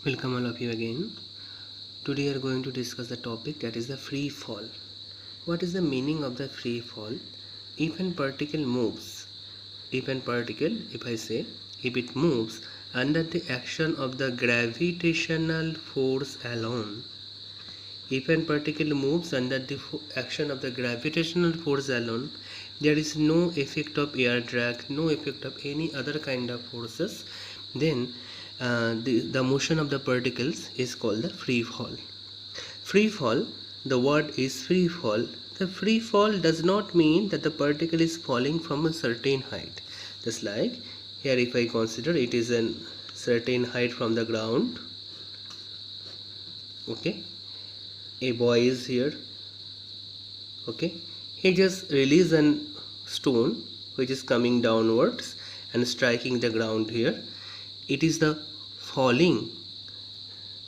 Welcome all of you again. Today we are going to discuss the topic that is the free fall. What is the meaning of the free fall? If an particle moves, if I say, if it moves under the action of the gravitational force alone, if an particle moves under the action of the gravitational force alone, there is no effect of air drag, no effect of any other kind of forces, then the motion of the particles is called the free fall. Free fall, the word is free fall. The free fall does not mean that the particle is falling from a certain height. Just like here, if I consider it is a certain height from the ground, okay, a boy is here, okay, he just release a stone which is coming downwards and striking the ground here. It is the falling,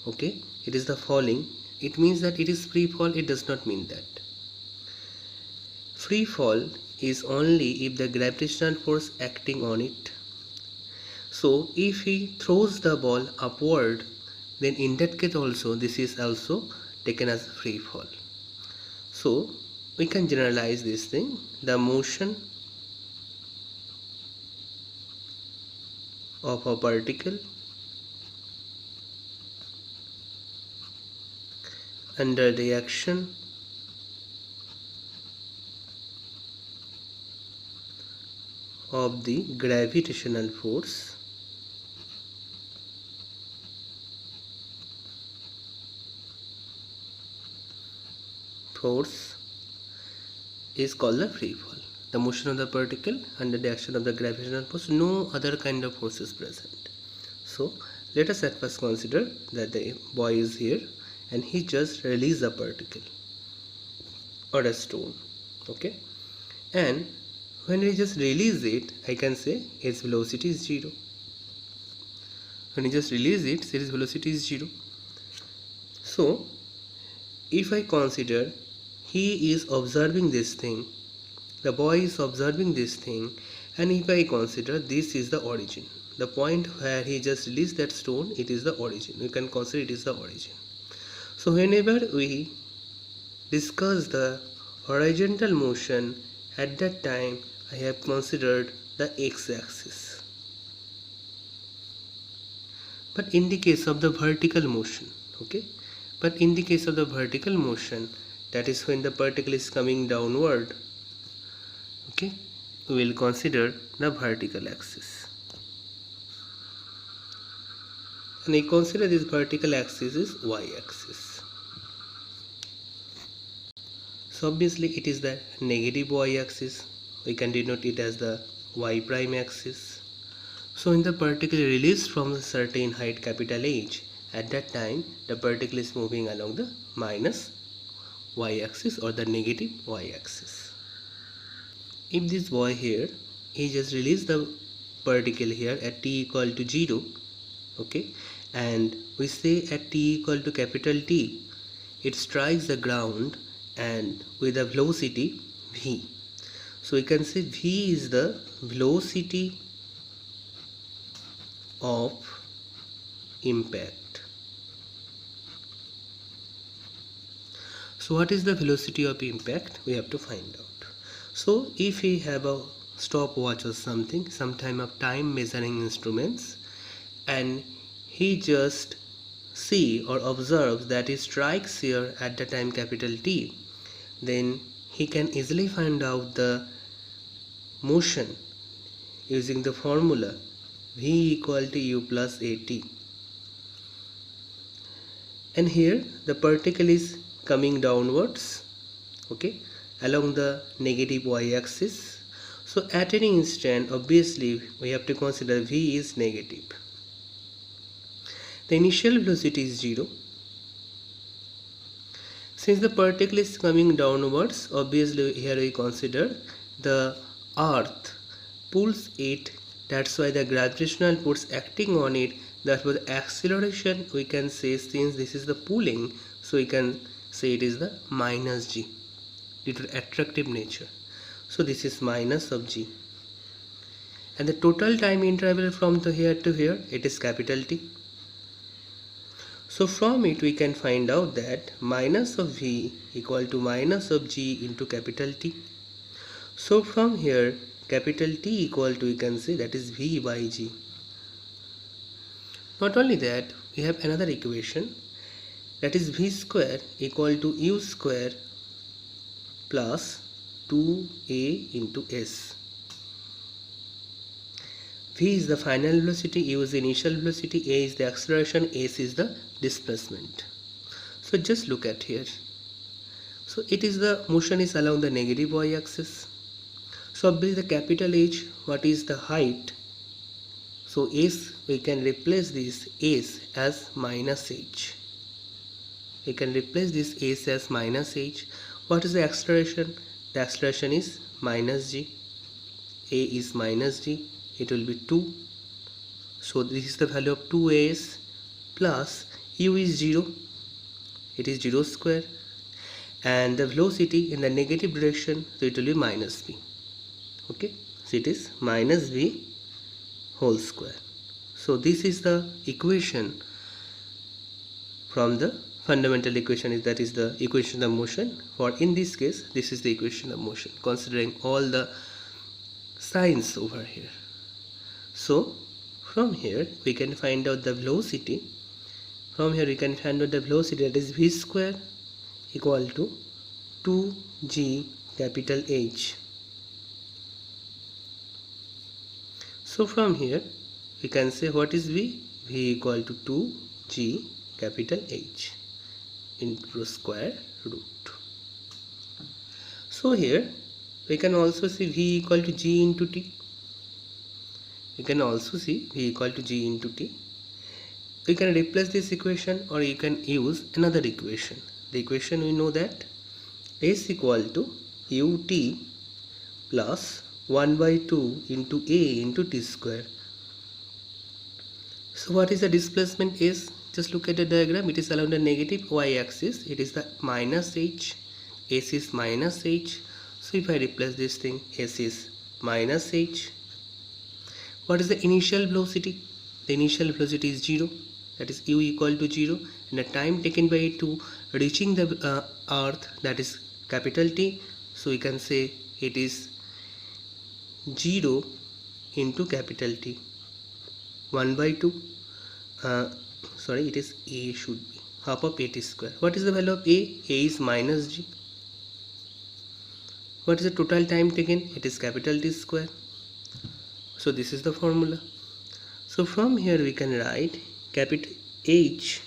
okay, it is the falling. It means that it is free fall. It does not mean that. Free fall is only if the gravitational force acting on it. So if he throws the ball upward, then in that case also this is also taken as free fall. So we can generalize this thing. The motion of a particle under the action of the gravitational force is called the free fall. The motion of the particle under the action of the gravitational force, no other kind of force is present. So let us at first consider that the boy is here and he just released a particle or a stone, okay, and when we just release it, I can say its velocity is 0. When you just release it, its velocity is 0. So if I consider he is observing this thing, the boy is observing this thing, and if I consider this is the origin, the point where he just released that stone, it is the origin. We can consider it is the origin. So whenever we discuss the horizontal motion, at that time I have considered the x-axis. But in the case of the vertical motion, okay, but in the case of the vertical motion, that is when the particle is coming downward, okay, we will consider the vertical axis. And I consider this vertical axis is y-axis. So obviously it is the negative y-axis. We can denote it as the y prime axis. So when the particle released from a certain height, capital H, at that time the particle is moving along the minus y-axis or the negative y-axis. If this boy here, he just released the particle here at t equal to 0, okay, and we say at t equal to capital T, it strikes the ground and with a velocity v. So we can say v is the velocity of impact. So what is the velocity of impact? We have to find out. So if we have a stopwatch or something, some time of time measuring instruments, and he just see or observes that he strikes here at the time capital T, then he can easily find out the motion using the formula v equal to u plus at. And here the particle is coming downwards, okay, along the negative y-axis. So at any instant, obviously we have to consider v is negative. The initial velocity is 0. Since the particle is coming downwards, obviously here we consider the earth pulls it. That's why the gravitational force acting on it, that was acceleration, we can say, since this is the pulling, so we can say it is the minus g due to attractive nature. So this is minus of g. And the total time interval from here to here, it is capital T. So from it we can find out that minus of v equal to minus of g into capital T. So from here capital T equal to, we can say, that is v by g. Not only that, we have another equation, that is v square equal to u square plus 2a into s. V is the final velocity, u is the initial velocity, a is the acceleration, s is the displacement. So just look at here. So it is the motion is along the negative y-axis. So obviously the capital H, what is the height? So s, we can replace this s as minus h. We can replace this s as minus h. What is the acceleration? The acceleration is minus g. A is minus g. It will be 2. So this is the value of 2as plus u is 0. It is 0 square. And the velocity in the negative direction, so it will be minus v. Okay. So it is minus v whole square. So this is the equation from the fundamental equation, that is the equation of motion. For in this case, this is the equation of motion, considering all the signs over here. So from here we can find out the velocity. From here we can find out the velocity, that is v square equal to 2g capital H. So from here we can say what is v? V equal to 2g capital H into square root. So here we can also see v equal to g into t. We can also see v equal to g into t. We can replace this equation, or you can use another equation. The equation we know that s equal to ut plus 1 by 2 into a into t square. So what is the displacement is? Just look at the diagram. It is along the negative y-axis. It is the minus h. S is minus h. So if I replace this thing, s is minus h. What is the initial velocity? The initial velocity is 0. That is u equal to 0. And the time taken by it to reaching the earth, that is capital T. So we can say it is 0 into capital T. 1 by 2. Sorry, it is a should be half of a t square. What is the value of a? A is minus g. What is the total time taken? It is capital T square. So this is the formula. So from here we can write capital H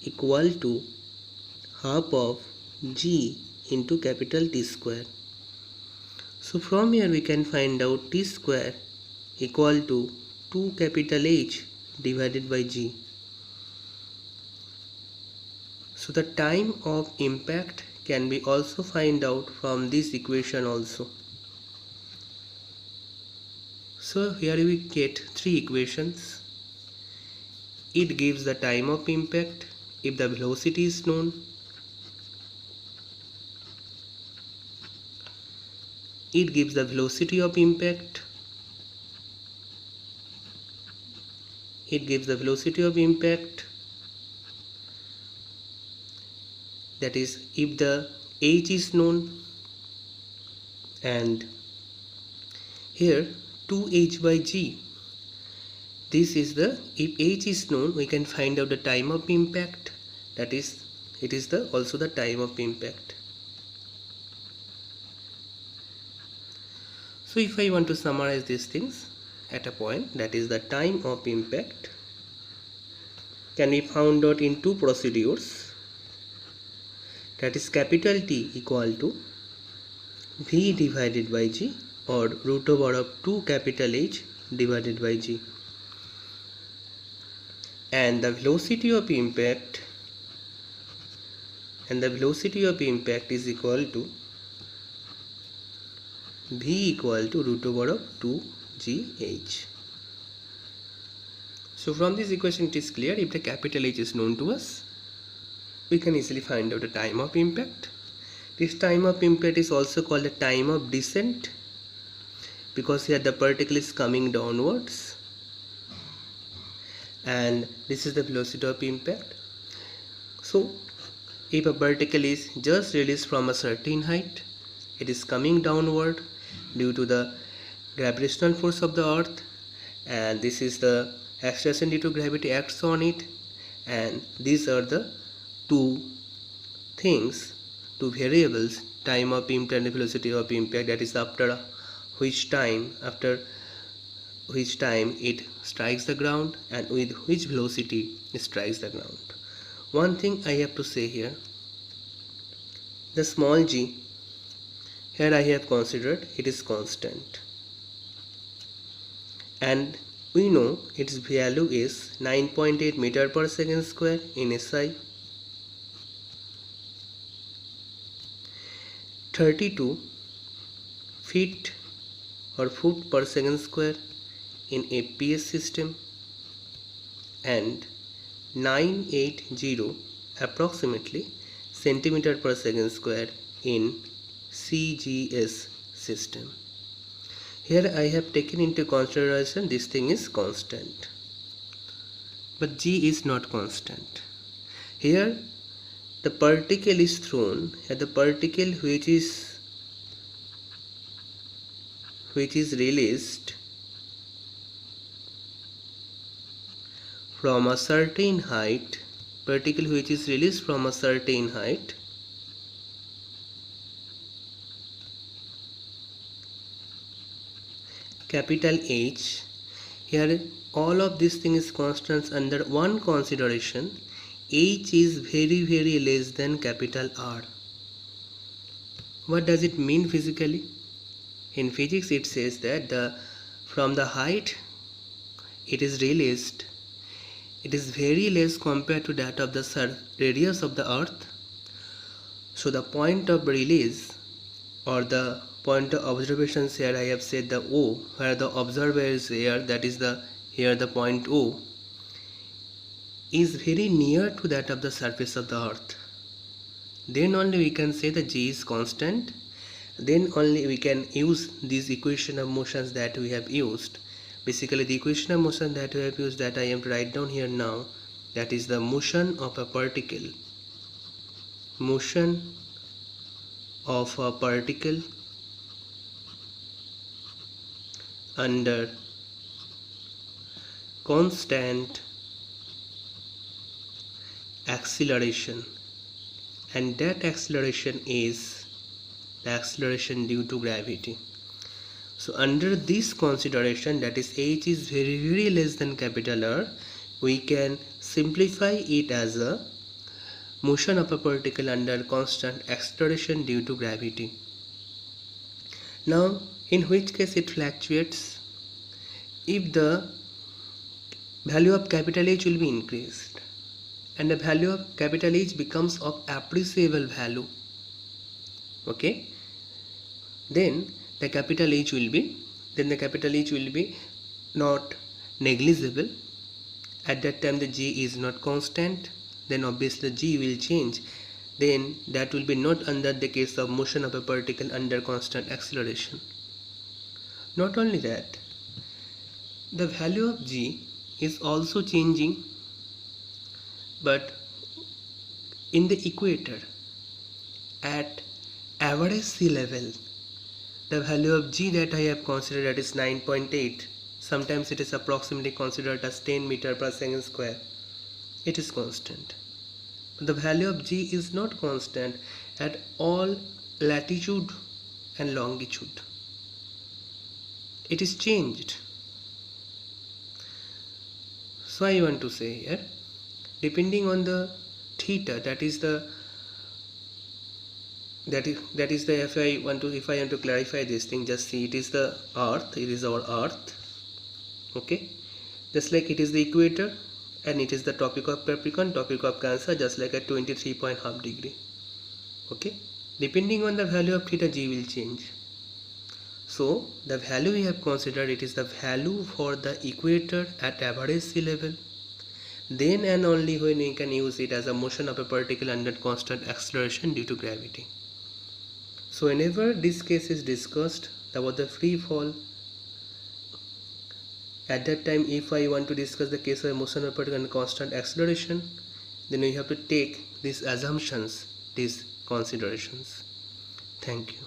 equal to half of g into capital T square. So from here we can find out t square equal to 2 capital H divided by g. So the time of impact can be also find out from this equation also. So here we get 3 equations. It gives the time of impact if the velocity is known. It gives the velocity of impact. It gives the velocity of impact. That is, if the h is known, and here 2h by g. This is the, if h is known, we can find out the time of impact. That is, it is the also the time of impact. So if I want to summarize these things at a point, that is the time of impact can be found out in 2 procedures. That is capital T equal to v divided by g, or root over of 2 capital H divided by g. And the velocity of impact is equal to v equal to root over of 2gh. So from this equation it is clear, if the capital H is known to us, we can easily find out the time of impact. This time of impact is also called the time of descent, because here the particle is coming downwards. and this is the velocity of impact. So if a particle is just released from a certain height, it is coming downward due to the gravitational force of the earth, and this is the acceleration due to gravity acts on it, and these are the two things, two variables, time of impact and velocity of impact, that is after which time it strikes the ground and with which velocity it strikes the ground. One thing I have to say here, the small g here I have considered it is constant, and we know its value is 9.8 meter per second square in SI, 32 feet or foot per second square in FPS system, and 980 approximately centimeter per second square in CGS system. Here I have taken into consideration this thing is constant, but G is not constant. Here the particle is thrown, and the particle which is released from a certain height, capital H. Here all of these things is constants under one consideration, H is very less than capital R. What does it mean physically? In physics it says that from the height it is released, it is very less compared to that of the radius of the earth. So the point of release or the point of observations, here I have said the O, where the observer is here, that is here the point O is very near to that of the surface of the earth. Then only we can say the G is constant. Then only we can use this equation of motions that we have used. Basically the equation of motion that we have used, that I am to write down here now, that is the motion of a particle under constant acceleration, and that acceleration is the acceleration due to gravity. So under this consideration, that is H is very less than capital R, we can simplify it as a motion of a particle under constant acceleration due to gravity. Now in which case it fluctuates? If the value of capital H will be increased and the value of capital H becomes of appreciable value, okay, then the capital H will be not negligible. At that time the G is not constant, then obviously G will change. Then that will be not under the case of motion of a particle under constant acceleration. Not only that, the value of G is also changing, but in the equator at average sea level, the value of G that I have considered, that is 9.8, sometimes it is approximately considered as 10 meter per second square, it is constant. But the value of G is not constant at all latitude and longitude, it is changed. So I want to say here, depending on the theta, that is the if I want to clarify this thing, just see, it is the earth, it is our earth, okay, just like it is the equator and it is the tropic of Capricorn, tropic of Cancer, just like at 23.5 degree, okay. Depending on the value of theta, G will change. So the value we have considered, it is the value for the equator at average sea level. Then and only when we can use it as a motion of a particle under constant acceleration due to gravity. So whenever this case is discussed about the free fall At that time, if I want to discuss the case of a motion of a particle and constant acceleration, then we have to take these assumptions, these considerations. Thank you.